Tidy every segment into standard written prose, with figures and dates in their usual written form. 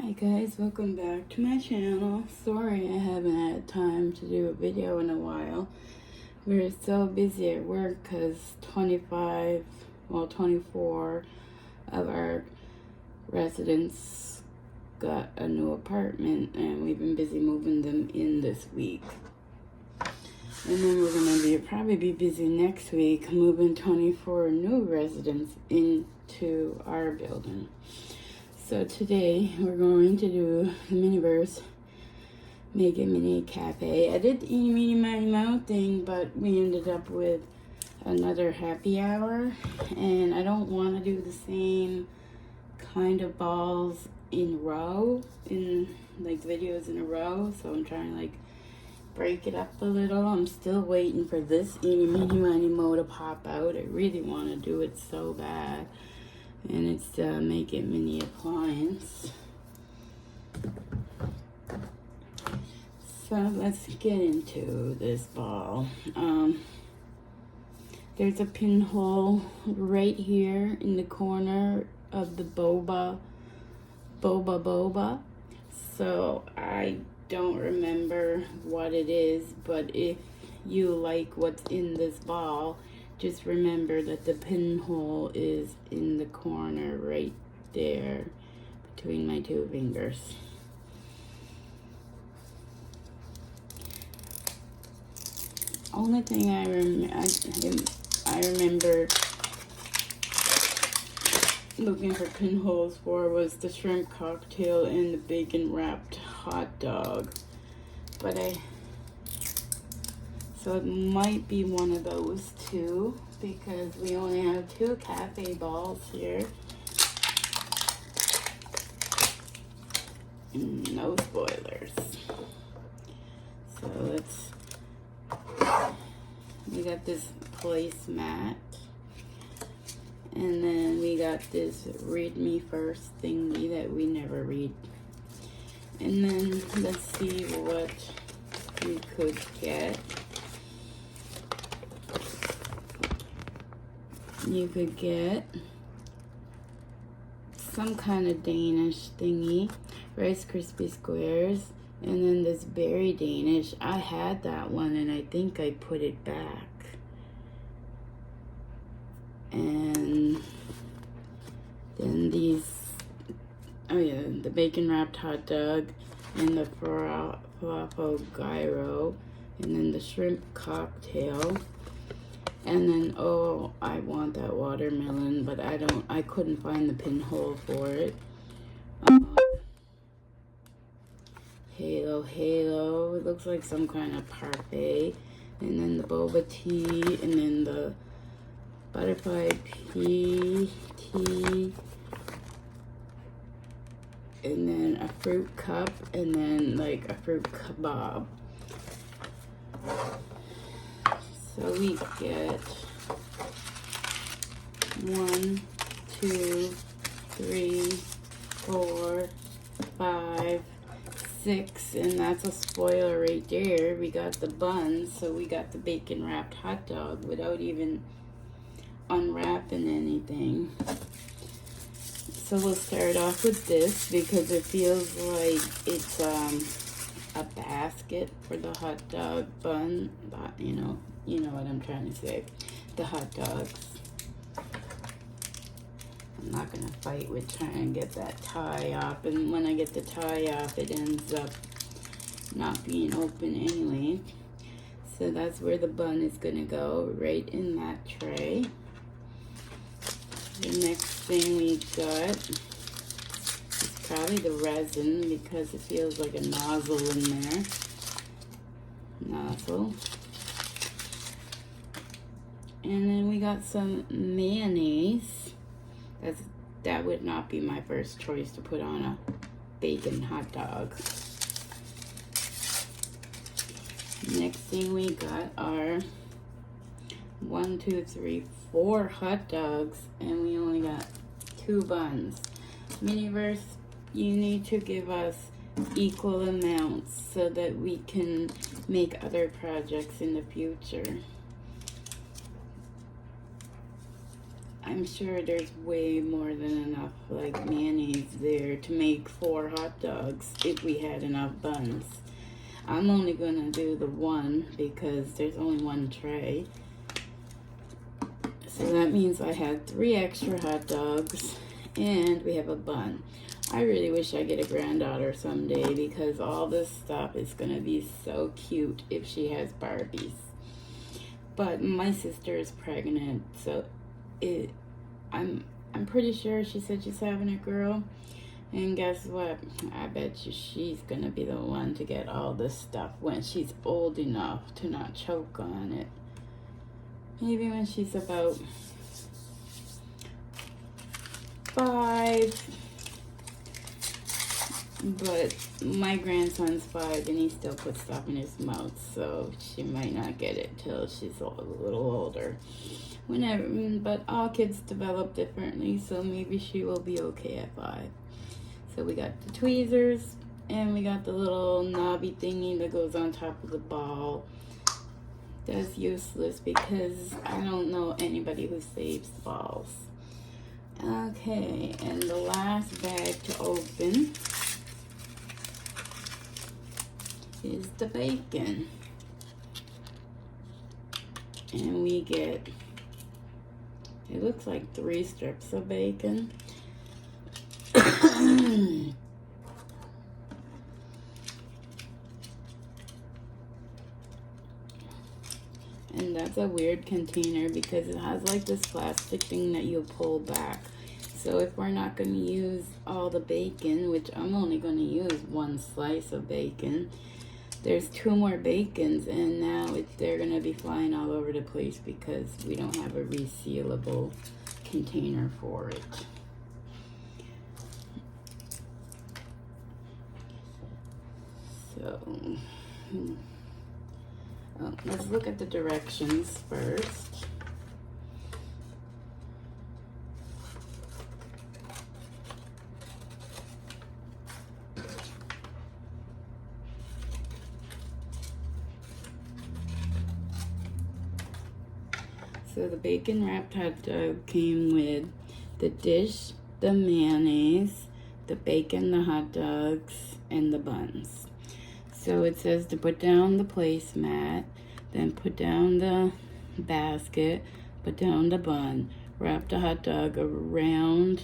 Hi guys, welcome back to my channel. Sorry I haven't had time to do a video in a while. We're so busy at work because 24 of our residents got a new apartment and we've been busy moving them in this week. And then we're going to probably be busy next week moving 24 new residents into our building. So today we're going to do the MiniVerse Make a Mini Cafe. I did the Eeny, Meeny, Miny, thing, but we ended up with another happy hour. And I don't want to do the same kind of balls in videos in a row. So I'm trying to break it up a little. I'm still waiting for this Eeny, Meeny, Miny, Mo to pop out. I really want to do it so bad. And it's the Make It Mini appliance. So let's get into this ball. There's a pinhole right here in the corner of the boba. So I don't remember what it is, but if you like what's in this ball, just remember that the pinhole is in the corner right there between my two fingers. Only thing I remember looking for pinholes for was the shrimp cocktail and the bacon wrapped hot dog. So it might be one of those two because we only have two cafe balls here. No spoilers. So we got this placemat. And then we got this read me first thingy that we never read. And then let's see what we could get. You could get some kind of Danish thingy, Rice Krispie Squares, and then this berry Danish. I had that one and I think I put it back. And then the bacon wrapped hot dog and the falafel gyro, and then the shrimp cocktail. And then, I want that watermelon, but I couldn't find the pinhole for it. Halo, it looks like some kind of parfait. And then the boba tea, and then the butterfly pea tea. And then a fruit cup, and then a fruit kebab. So we get 1, 2, 3, 4, 5, 6, and that's a spoiler right there. We got the buns, so we got the bacon wrapped hot dog without even unwrapping anything. So we'll start off with this because it feels like it's a basket for the hot dog bun, but you know what I'm trying to say, the hot dogs. I'm not gonna fight with trying to get that tie off, and when I get the tie off it ends up not being open anyway. So that's where the bun is gonna go, right in that tray. The next thing we got is probably the resin because it feels like a nozzle in there. Nozzle. And then we got some mayonnaise. That would not be my first choice to put on a bacon hot dog. Next thing we got are 1, 2, 3, 4 hot dogs, and we only got 2 buns. MiniVerse, you need to give us equal amounts so that we can make other projects in the future. I'm sure there's way more than enough like mayonnaise there to make 4 hot dogs if we had enough buns. I'm only gonna do the one because there's only one tray. So that means I had 3 extra hot dogs and we have a bun. I really wish I get a granddaughter someday because all this stuff is gonna be so cute if she has Barbies. But my sister is pregnant, so I'm pretty sure she said she's having a girl. And guess what? I bet you she's gonna be the one to get all this stuff when she's old enough to not choke on it. Maybe when she's about 5. But my grandson's 5 and he still puts stuff in his mouth, so she might not get it till she's a little older. Whenever, but all kids develop differently, so maybe she will be okay at 5. So we got the tweezers and we got the little knobby thingy that goes on top of the ball. That's useless because I don't know anybody who saves balls. Okay, and the last bag to open is the bacon. And we get, it looks like 3 strips of bacon. And that's a weird container because it has like this plastic thing that you pull back. So if we're not going to use all the bacon, which I'm only going to use 1 slice of bacon, there's 2 more bacons, and now they're going to be flying all over the place because we don't have a resealable container for it. So, let's look at the directions first. So the bacon wrapped hot dog came with the dish, the mayonnaise, the bacon, the hot dogs, and the buns. So it says to put down the placemat, then put down the basket, put down the bun, wrap the hot dog around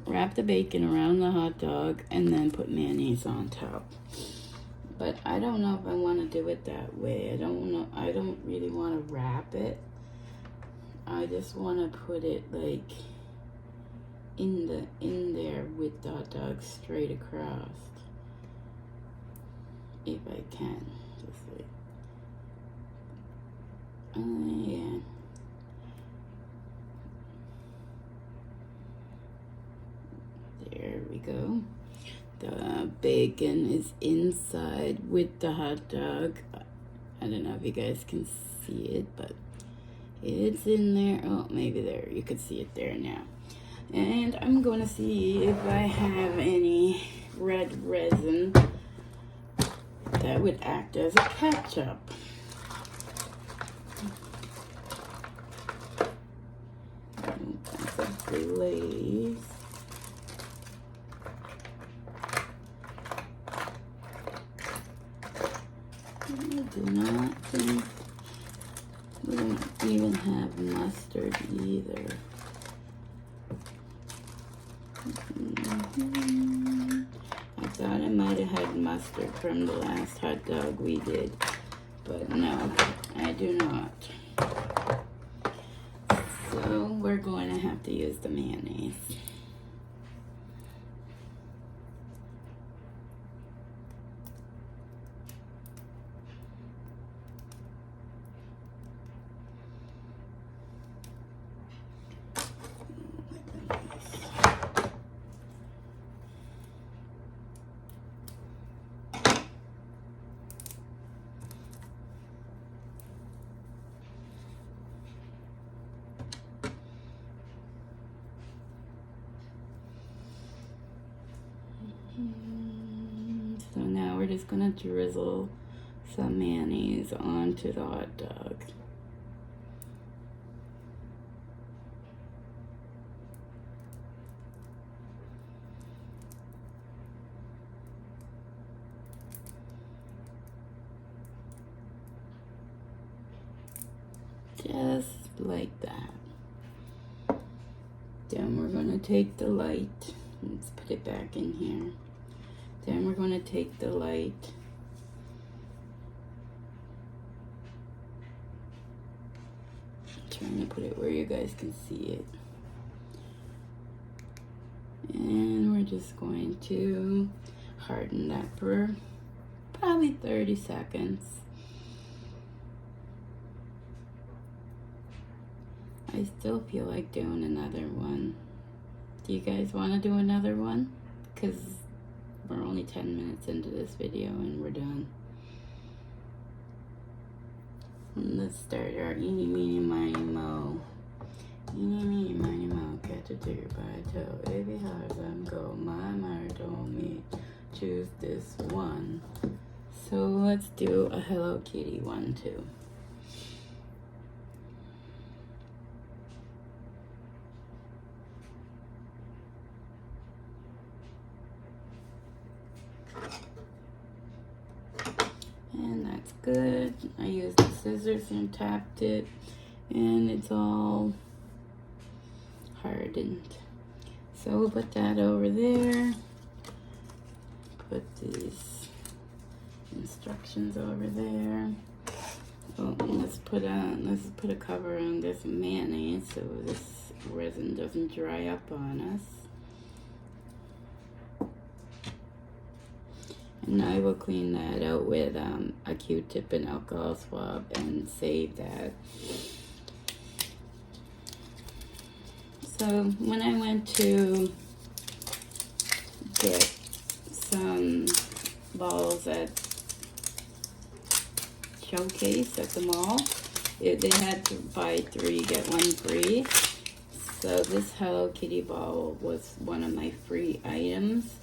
wrap the bacon around the hot dog, and then put mayonnaise on top. But I don't know if I want to do it that way. I don't really want to wrap it. I just want to put it like in there with the hot dog straight across. If I can. Just like, yeah. There we go. The bacon is inside with the hot dog. I don't know if you guys can see it, but it's in there. Oh, maybe there. You can see it there now. And I'm going to see if I have any red resin that would act as a ketchup. That's a glaze. I do not think we don't even have mustard either. I thought I might have had mustard from the last hot dog we did, but no, I do not. So we're going to have to use the mayonnaise. So now we're just gonna drizzle some mayonnaise onto the hot dog. just like that. Then we're going to take the light. Let's put it back in here. Then we're going to take the light. I'm trying to put it where you guys can see it. And we're just going to harden that for probably 30 seconds. I still feel like doing another one. Do you guys want to do another one? Because we're only 10 minutes into this video and we're done. And let's start our eeny, meeny, miny, mo. Eeny, meeny, miny, mo. Catch a tiger by a toe. Every house I'm go. My mother told me choose this one. So let's do a Hello Kitty one too. And that's good. I used the scissors and tapped it, and it's all hardened. So we'll put that over there. Put these instructions over there. Oh, let's put a cover on this mayonnaise so this resin doesn't dry up on us. And I will clean that out with a Q-tip and alcohol swab and save that. So when I went to get some balls at Showcase at the mall, they had to buy 3, get 1 free. So this Hello Kitty ball was one of my free items.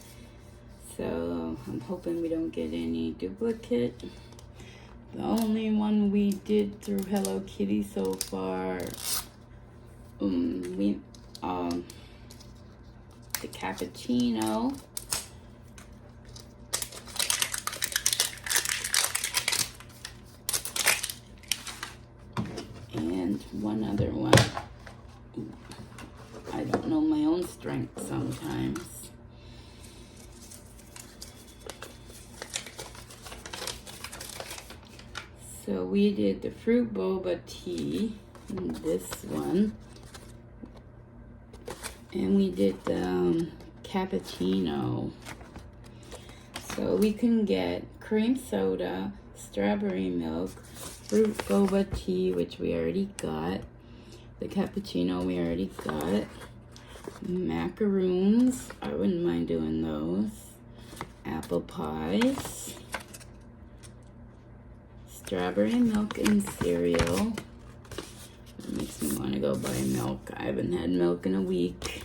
So I'm hoping we don't get any duplicate. The only one we did through Hello Kitty so far, the cappuccino. And one other one. I don't know my own strength sometimes. So we did the fruit boba tea, this one, and we did the cappuccino. So we can get cream soda, strawberry milk, fruit boba tea, which we already got, the cappuccino we already got, macaroons, I wouldn't mind doing those, apple pies, strawberry milk and cereal. It makes me want to go buy milk. I haven't had milk in a week.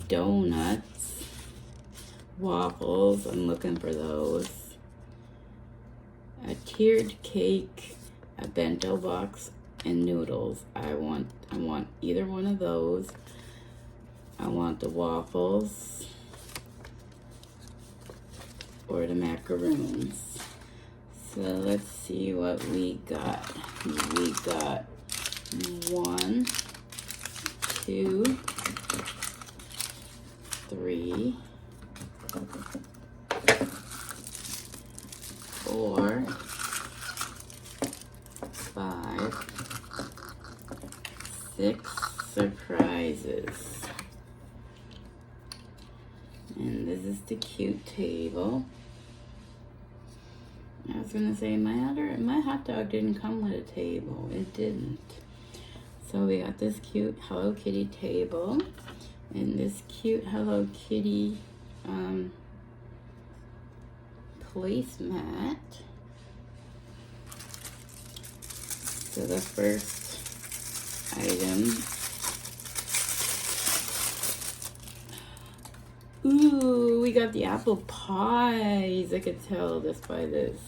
Donuts, waffles, I'm looking for those. A tiered cake, a bento box, and noodles. I want either one of those. I want the waffles or the macaroons. So let's see what we got. We got 1, 2, 3, 4, 5, 6 surprises. And this is the cute table. I was gonna say my hot dog didn't come with a table. It didn't. So we got this cute Hello Kitty table and this cute Hello Kitty placemat. So the first item. Ooh, we got the apple pies. I could tell just by this.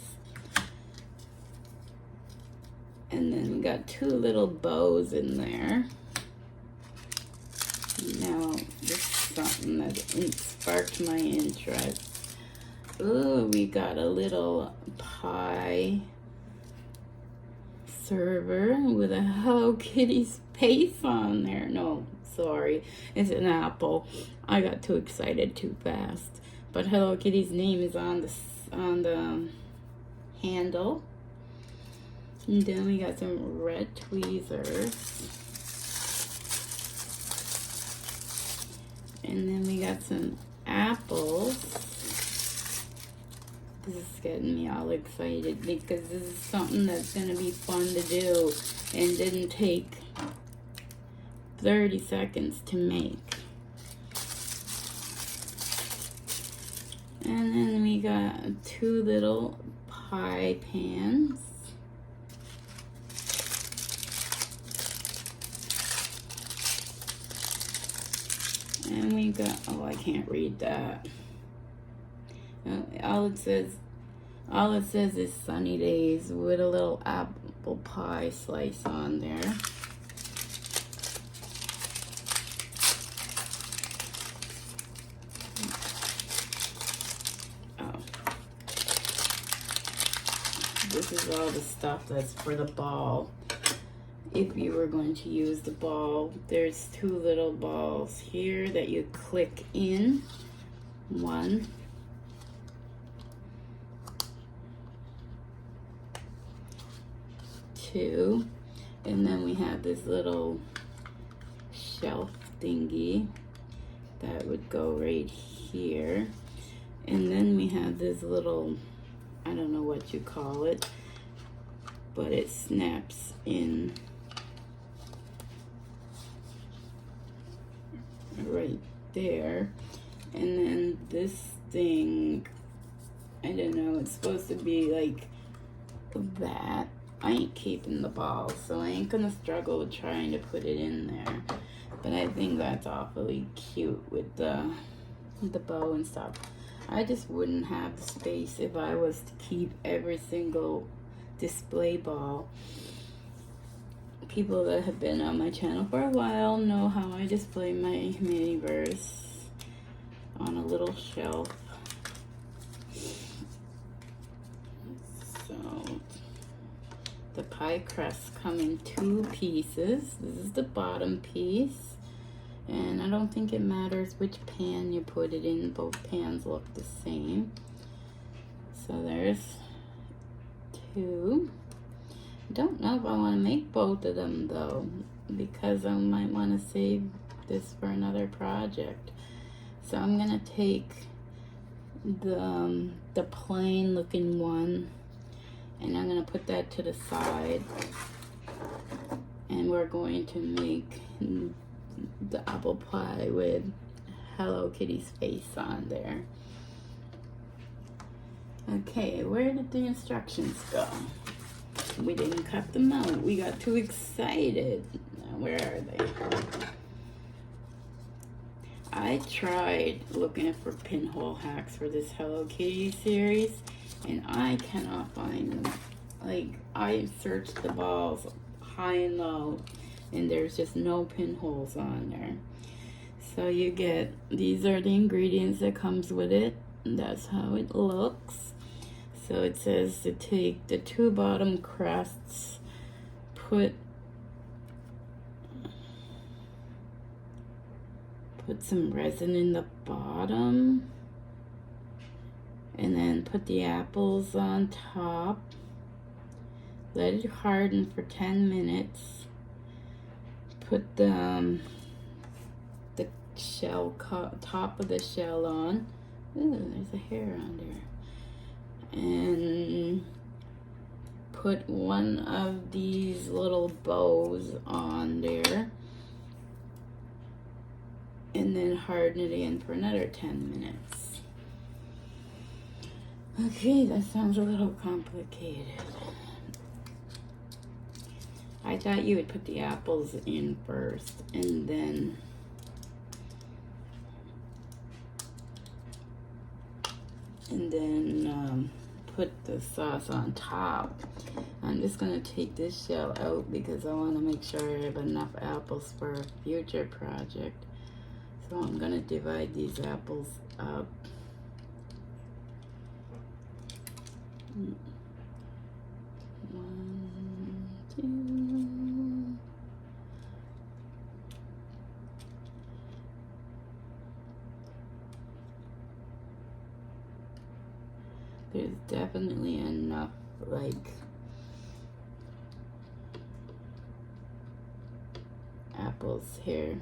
And then we got 2 little bows in there. Now, this is something that sparked my interest. Ooh, we got a little pie server with a Hello Kitty's face on there. No, sorry, it's an apple. I got too excited too fast. But Hello Kitty's name is on the handle. And then we got some red tweezers. And then we got some apples. This is getting me all excited because this is something that's going to be fun to do and didn't take 30 seconds to make. And then we got 2 little pie pans. And we got, oh, I can't read that. All it says is sunny days with a little apple pie slice on there. Oh. This is all the stuff that's for the ball. If you were going to use the ball, there's 2 little balls here that you click in. 1. 2. And then we have this little shelf thingy that would go right here. And then we have this little, I don't know what you call it, but it snaps in right there. And then this thing, I don't know, it's supposed to be like that. I ain't keeping the ball, so I ain't gonna struggle with trying to put it in there. But I think that's awfully cute with the bow and stuff. I just wouldn't have the space if I was to keep every single display ball. People that have been on my channel for a while know how I display my MiniVerse on a little shelf. So the pie crusts come in 2 pieces. This is the bottom piece, and I don't think it matters which pan you put it in. Both pans look the same. So there's 2. I don't know if I want to make both of them though, because I might want to save this for another project. So I'm gonna take the plain looking one, and I'm gonna put that to the side, and we're going to make the apple pie with Hello Kitty's face on there. Okay, where did the instructions go? We didn't cut them out. We got too excited. Now, where are they? I tried looking for pinhole hacks for this Hello Kitty series, and I cannot find them. Like, I searched the balls high and low, and there's just no pinholes on there. So you get, these are the ingredients that comes with it, and that's how it looks. So it says to take the 2 bottom crusts, put some resin in the bottom, and then put the apples on top, let it harden for 10 minutes, put the shell, top of the shell on. Ooh, there's a hair on there. And put one of these little bows on there, and then harden it in for another 10 minutes. Okay, that sounds a little complicated. I thought you would put the apples in first and then put the sauce on top. I'm just gonna take this shell out because I want to make sure I have enough apples for a future project. So I'm gonna divide these apples up. 1, 2, There's definitely enough, like, apples here.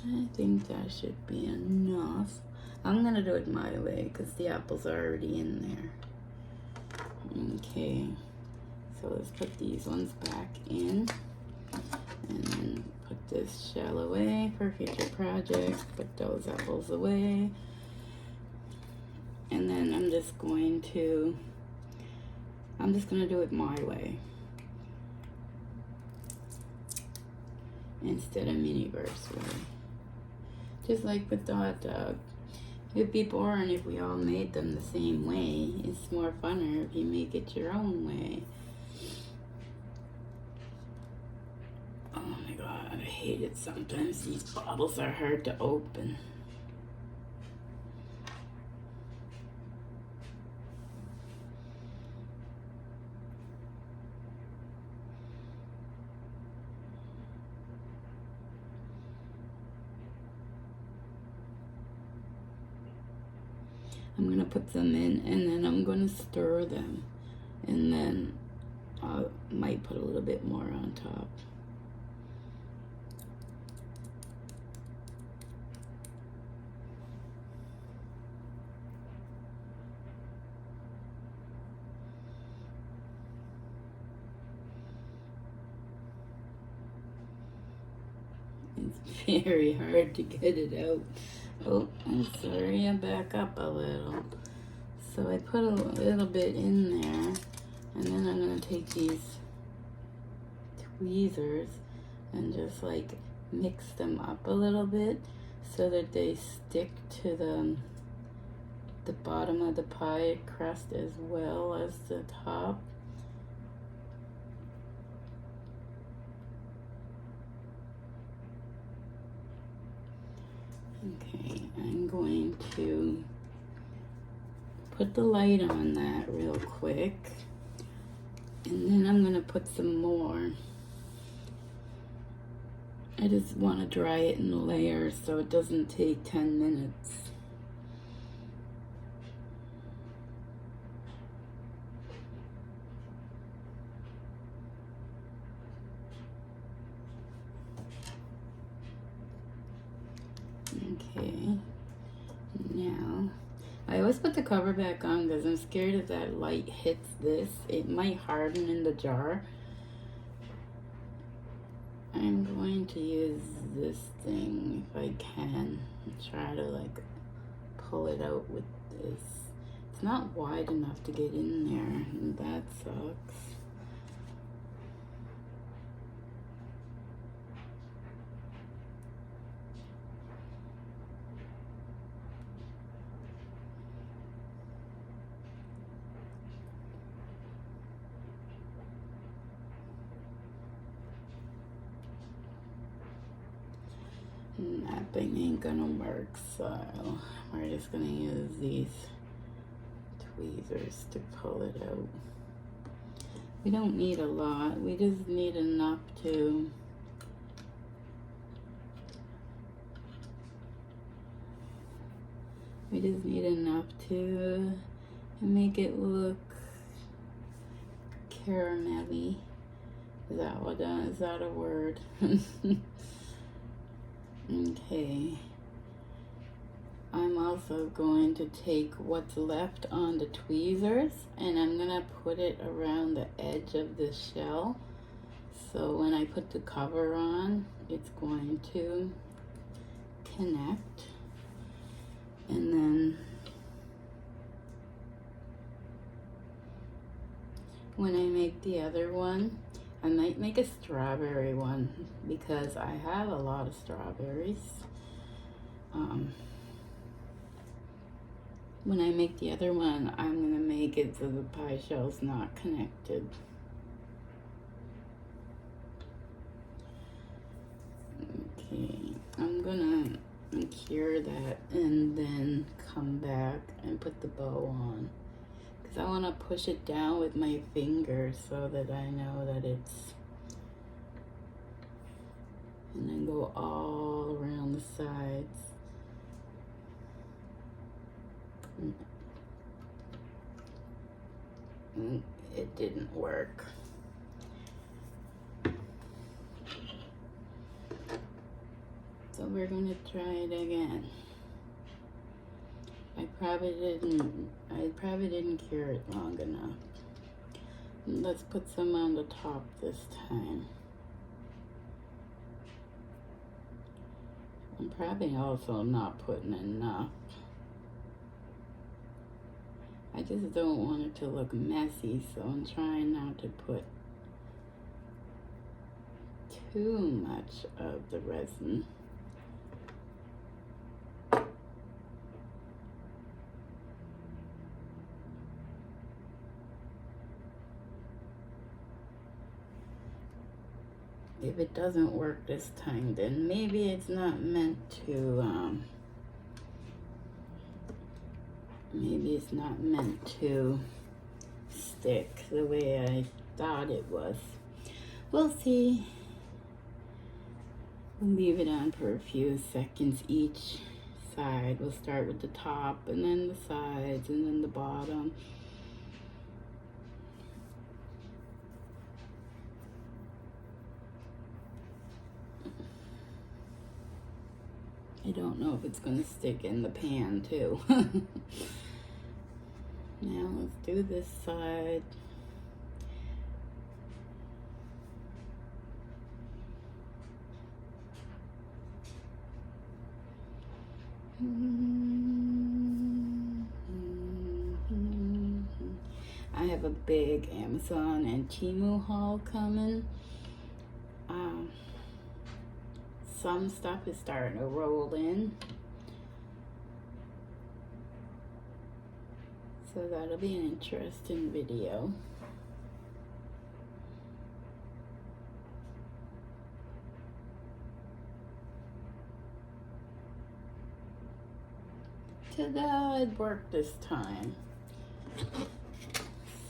I think that should be enough. I'm gonna do it my way because the apples are already in there. Okay, so let's put these ones back in and then put this shell away for future projects. Put those apples away. And then I'm just gonna do it my way instead of MiniVerse way. Just like with the hot dog. It'd be boring if we all made them the same way. It's more funner if you make it your own way. Oh my God, I hate it sometimes. These bottles are hard to open. I'm gonna put them in and then I'm gonna stir them, and then I might put a little bit more on top. It's very hard to get it out. Oh, I'm sorry, I back up a little. So I put a little bit in there, and then I'm gonna take these tweezers and just like mix them up a little bit so that they stick to the bottom of the pie crust as well as the top. Okay, I'm going to put the light on that real quick, and then I'm gonna put some more. I just want to dry it in layers so it doesn't take 10 minutes. Okay, now I always put the cover back on because I'm scared if that light hits this, it might harden in the jar. I'm going to use this thing if I can and try to like pull it out with this. It's not wide enough to get in there, and that sucks. That thing ain't gonna work, so we're just gonna use these tweezers to pull it out. We don't need a lot, we just need enough to make it look caramelly. Is that a word? Okay, I'm also going to take what's left on the tweezers and I'm gonna put it around the edge of the shell, so when I put the cover on it's going to connect. And then when I make the other one, I might make a strawberry one because I have a lot of strawberries. When I make the other one, I'm gonna make it so the pie shell's not connected. Okay, I'm gonna cure that and then come back and put the bow on. I want to push it down with my fingers so that I know that it's and then go all around the sides. It didn't work. So we're going to try it again. I probably didn't cure it long enough. Let's put some on the top this time. I'm probably also not putting enough. I just don't want it to look messy, so I'm trying not to put too much of the resin. If it doesn't work this time, then maybe it's not meant to, maybe it's not meant to stick the way I thought it was. We'll see. We'll leave it on for a few seconds each side. We'll start with the top and then the sides and then the bottom. I don't know if it's going to stick in the pan too. Now let's do this side. I have a big Amazon and Temu haul coming. Some stuff is starting to roll in, so that'll be an interesting video. Ta-da, it worked this time.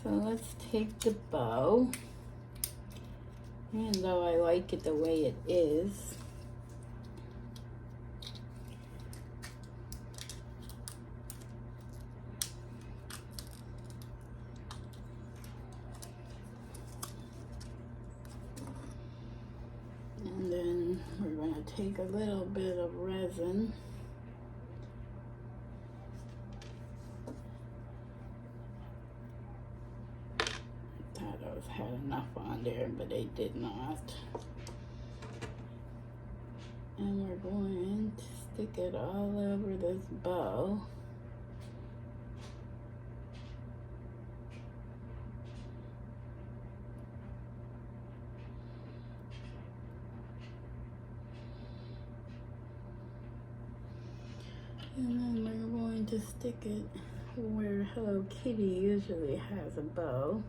So let's take the bow, even though I like it the way it is. And then we're going to take a little bit of resin. Had enough on there, but they did not. And we're going to stick it all over this bow. And then we're going to stick it where Hello Kitty usually has a bow.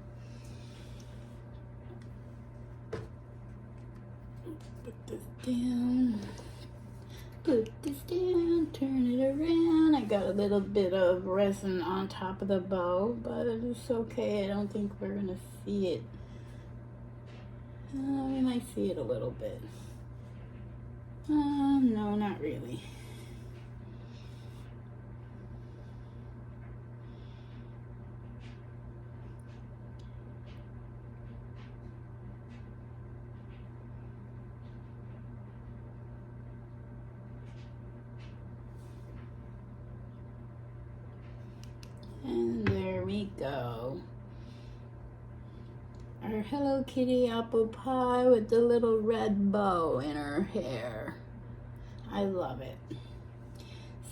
Put this down, turn it around. I got a little bit of resin on top of the bow, but it's okay. I don't think we're gonna see it. We might see it a little bit. No, not really. And there we go. Our Hello Kitty apple pie with the little red bow in her hair. I love it.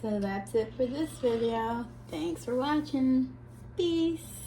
So that's it for this video. Thanks for watching. Peace.